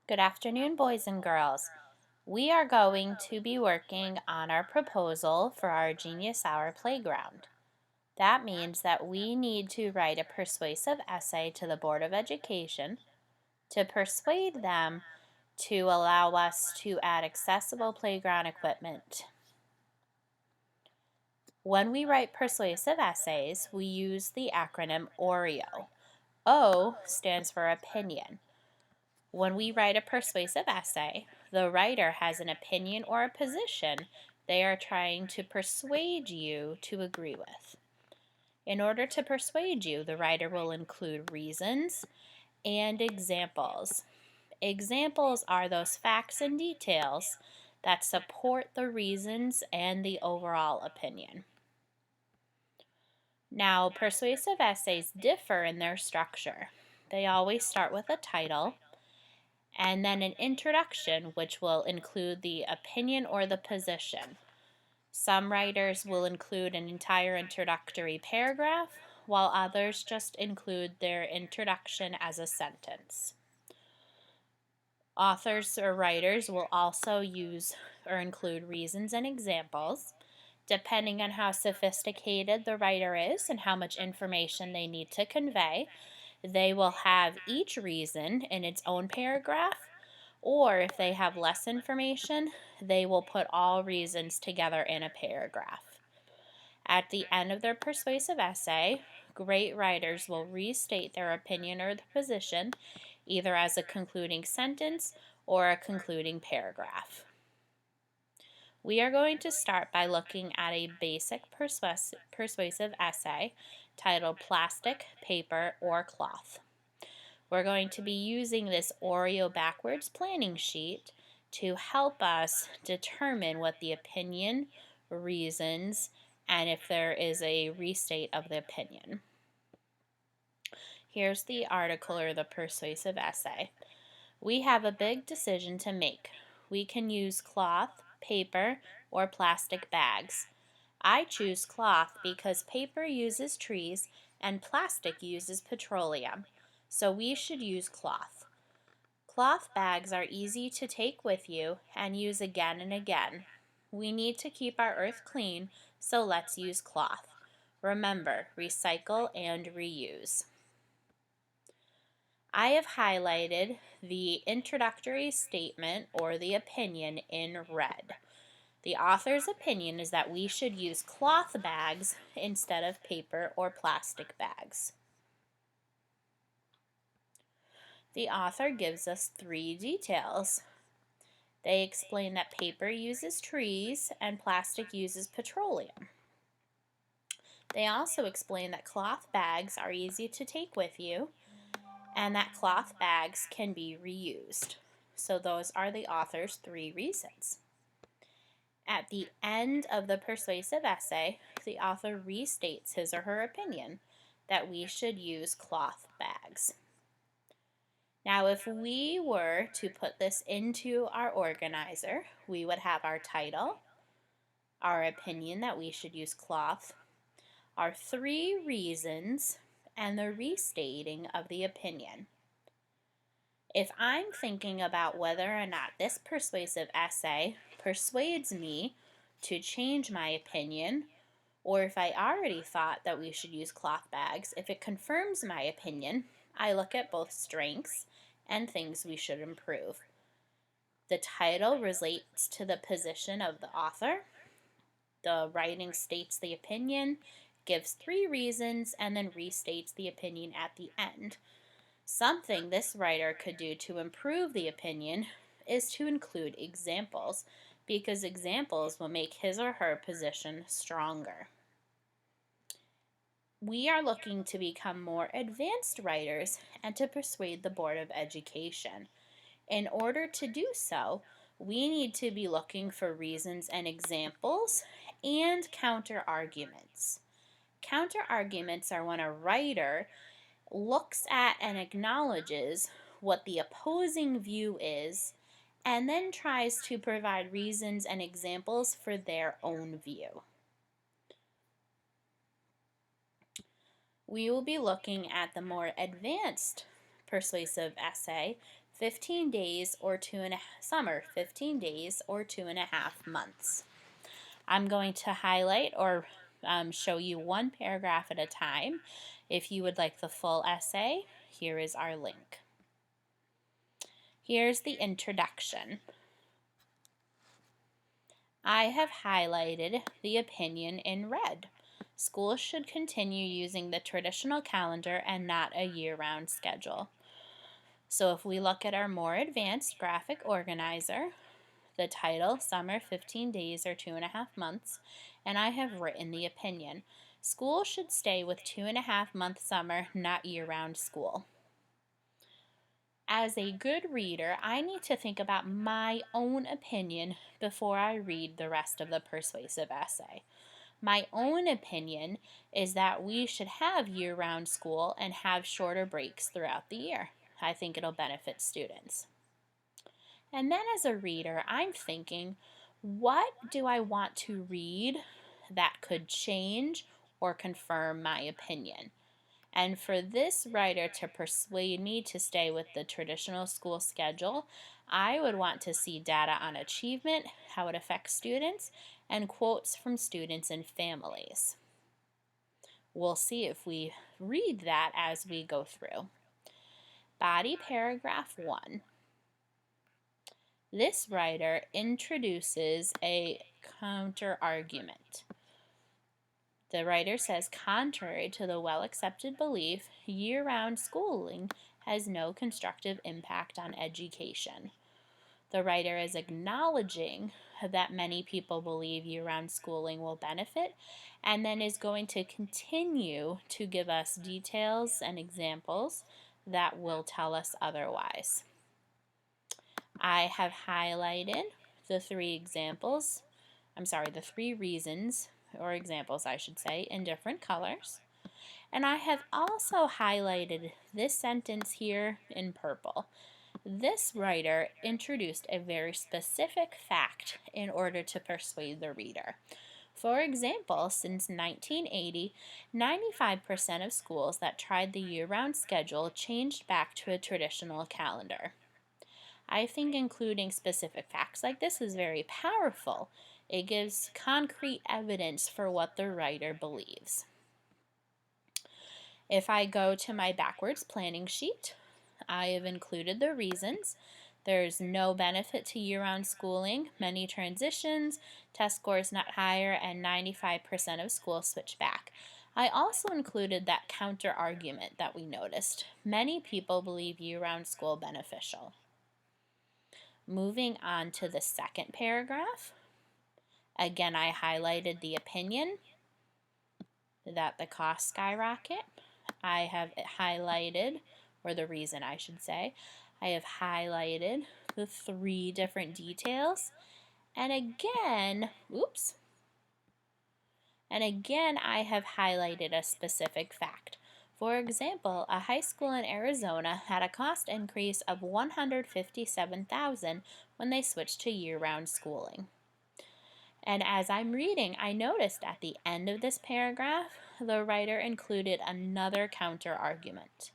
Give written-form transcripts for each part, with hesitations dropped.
Good afternoon, boys and girls. We are going to be working on our proposal for our Genius Hour playground. That means that we need to write a persuasive essay to the Board of Education to persuade them to allow us to add accessible playground equipment. When we write persuasive essays, we use the acronym OREO. O stands for opinion. When we write a persuasive essay, the writer has an opinion or a position they are trying to persuade you to agree with. In order to persuade you, the writer will include reasons and examples. Examples are those facts and details that support the reasons and the overall opinion. Now, persuasive essays differ in their structure. They always start with a title, and then an introduction, which will include the opinion or the position. Some writers will include an entire introductory paragraph, while others just include their introduction as a sentence. Authors or writers will also use or include reasons and examples, depending on how sophisticated the writer is and how much information they need to convey. They will have each reason in its own paragraph, or if they have less information, they will put all reasons together in a paragraph. At the end of their persuasive essay, great writers will restate their opinion or the position, either as a concluding sentence or a concluding paragraph. We are going to start by looking at a basic persuasive essay titled Plastic, Paper, or Cloth. We're going to be using this Oreo backwards planning sheet to help us determine what the opinion, reasons, and if there is a restate of the opinion. Here's the article or the persuasive essay. We have a big decision to make. We can use cloth, paper, or plastic bags. I choose cloth because paper uses trees and plastic uses petroleum, so we should use cloth. Cloth bags are easy to take with you and use again and again. We need to keep our earth clean, so let's use cloth. Remember, recycle and reuse. I have highlighted the introductory statement or the opinion in red. The author's opinion is that we should use cloth bags instead of paper or plastic bags. The author gives us 3 details. They explain that paper uses trees and plastic uses petroleum. They also explain that cloth bags are easy to take with you and that cloth bags can be reused. So those are the author's 3 reasons. At the end of the persuasive essay, the author restates his or her opinion that we should use cloth bags. Now, if we were to put this into our organizer, we would have our title, our opinion that we should use cloth, our 3 reasons, and the restating of the opinion. If I'm thinking about whether or not this persuasive essay persuades me to change my opinion, or if I already thought that we should use cloth bags, if it confirms my opinion, I look at both strengths and things we should improve. The title relates to the position of the author. The writing states the opinion, gives 3 reasons, and then restates the opinion at the end. Something this writer could do to improve the opinion is to include examples, because examples will make his or her position stronger. We are looking to become more advanced writers and to persuade the Board of Education. In order to do so, we need to be looking for reasons and examples and counter arguments. Counter arguments are when a writer looks at and acknowledges what the opposing view is and then tries to provide reasons and examples for their own view. We will be looking at the more advanced persuasive essay 15 days or 2.5 months. I'm going to highlight or show you one paragraph at a time. If you would like the full essay, here is our link. Here's the introduction. I have highlighted the opinion in red. Schools should continue using the traditional calendar and not a year-round schedule. So if we look at our more advanced graphic organizer, the title, Summer 15 Days or 2.5 months, and I have written the opinion. School should stay with 2.5-month summer, not year-round school. As a good reader, I need to think about my own opinion before I read the rest of the persuasive essay. My own opinion is that we should have year-round school and have shorter breaks throughout the year. I think it'll benefit students. And then as a reader, I'm thinking, what do I want to read that could change or confirm my opinion? And for this writer to persuade me to stay with the traditional school schedule, I would want to see data on achievement, how it affects students, and quotes from students and families. We'll see if we read that as we go through. Body paragraph 1. This writer introduces a counter-argument. The writer says, contrary to the well-accepted belief, year-round schooling has no constructive impact on education. The writer is acknowledging that many people believe year-round schooling will benefit, and then is going to continue to give us details and examples that will tell us otherwise. I have highlighted the three reasons, or examples I should say, in different colors. And I have also highlighted this sentence here in purple. This writer introduced a very specific fact in order to persuade the reader. For example, since 1980, 95% of schools that tried the year-round schedule changed back to a traditional calendar. I think including specific facts like this is very powerful. It gives concrete evidence for what the writer believes. If I go to my backwards planning sheet, I have included the reasons. There's no benefit to year-round schooling, many transitions, test scores not higher, and 95% of schools switch back. I also included that counter-argument that we noticed. Many people believe year-round school beneficial. Moving on to the second paragraph, again I highlighted the opinion that the costs skyrocket. I have highlighted, or the reason I should say, I have highlighted the three different details, and again I have highlighted a specific fact. For example, a high school in Arizona had a cost increase of $157,000 when they switched to year-round schooling. And as I'm reading, I noticed at the end of this paragraph, the writer included another counter-argument.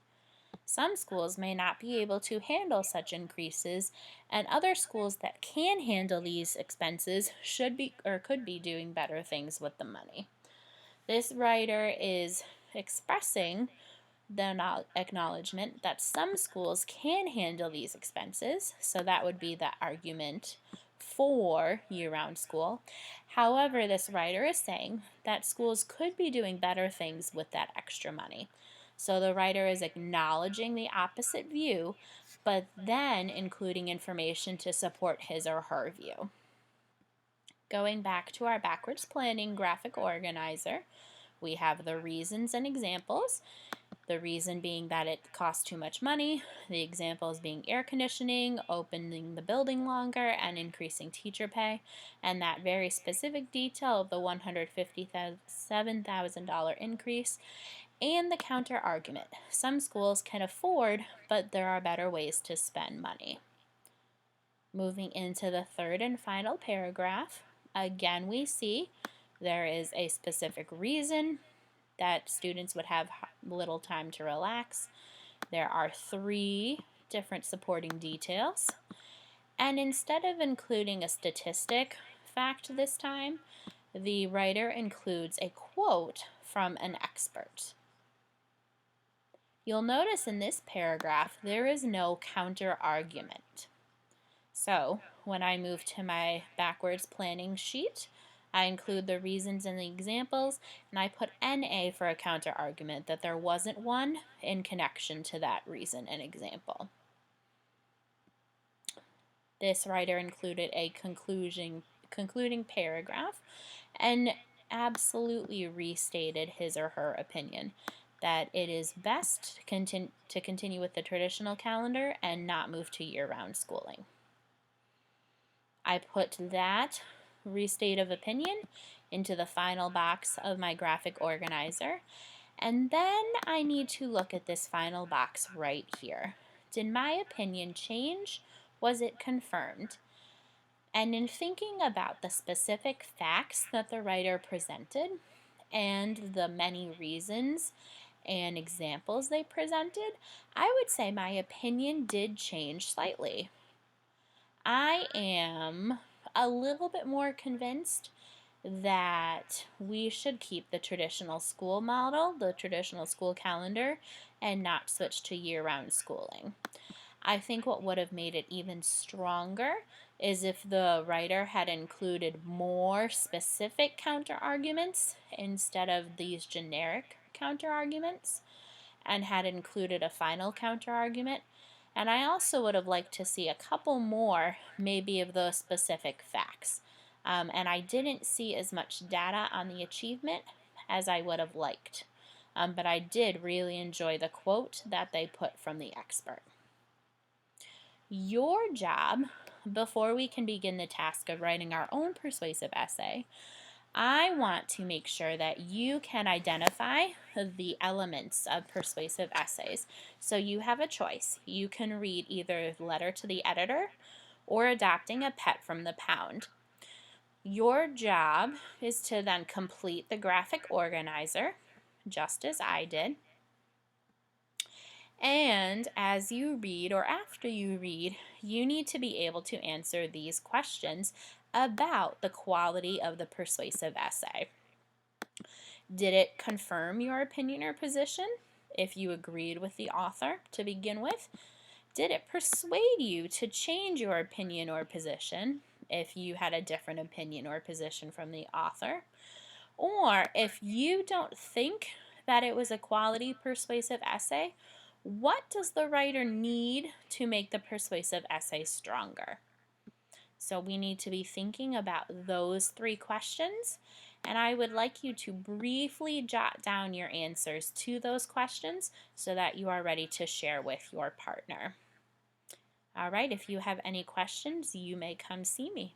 Some schools may not be able to handle such increases, and other schools that can handle these expenses should be or could be doing better things with the money. This writer is expressing the acknowledgement that some schools can handle these expenses, so that would be the argument for year-round school. However, this writer is saying that schools could be doing better things with that extra money. So the writer is acknowledging the opposite view, but then including information to support his or her view. Going back to our backwards planning graphic organizer, we have the reasons and examples. The reason being that it costs too much money, the examples being air conditioning, opening the building longer, and increasing teacher pay, and that very specific detail of the $157,000 increase, and the counter argument. Some schools can afford, but there are better ways to spend money. Moving into the third and final paragraph, again we see there is a specific reason that students would have little time to relax. There are three different supporting details. And instead of including a statistic fact this time, the writer includes a quote from an expert. You'll notice in this paragraph there is no counter argument. So when I move to my backwards planning sheet, I include the reasons and the examples, and I put NA for a counter argument, that there wasn't one in connection to that reason and example. This writer included a concluding paragraph and absolutely restated his or her opinion that it is best to continue with the traditional calendar and not move to year-round schooling. I put that restate of opinion into the final box of my graphic organizer, and then I need to look at this final box right here. Did my opinion change? Was it confirmed? And in thinking about the specific facts that the writer presented and the many reasons and examples they presented, I would say my opinion did change slightly. I am a little bit more convinced that we should keep the traditional school model, the traditional school calendar, and not switch to year-round schooling. I think what would have made it even stronger is if the writer had included more specific counter-arguments instead of these generic counter-arguments, and had included a final counter-argument. And I also would have liked to see a couple more, maybe, of those specific facts. And I didn't see as much data on the achievement as I would have liked. But I did really enjoy the quote that they put from the expert. Your job, before we can begin the task of writing our own persuasive essay, I want to make sure that you can identify the elements of persuasive essays. So you have a choice. You can read either Letter to the Editor or Adopting a Pet from the Pound. Your job is to then complete the graphic organizer, just as I did. And as you read, or after you read, you need to be able to answer these questions about the quality of the persuasive essay. Did it confirm your opinion or position, if you agreed with the author to begin with? Did it persuade you to change your opinion or position, if you had a different opinion or position from the author? Or if you don't think that it was a quality persuasive essay, what does the writer need to make the persuasive essay stronger? So we need to be thinking about those three questions, and I would like you to briefly jot down your answers to those questions so that you are ready to share with your partner. All right, if you have any questions, you may come see me.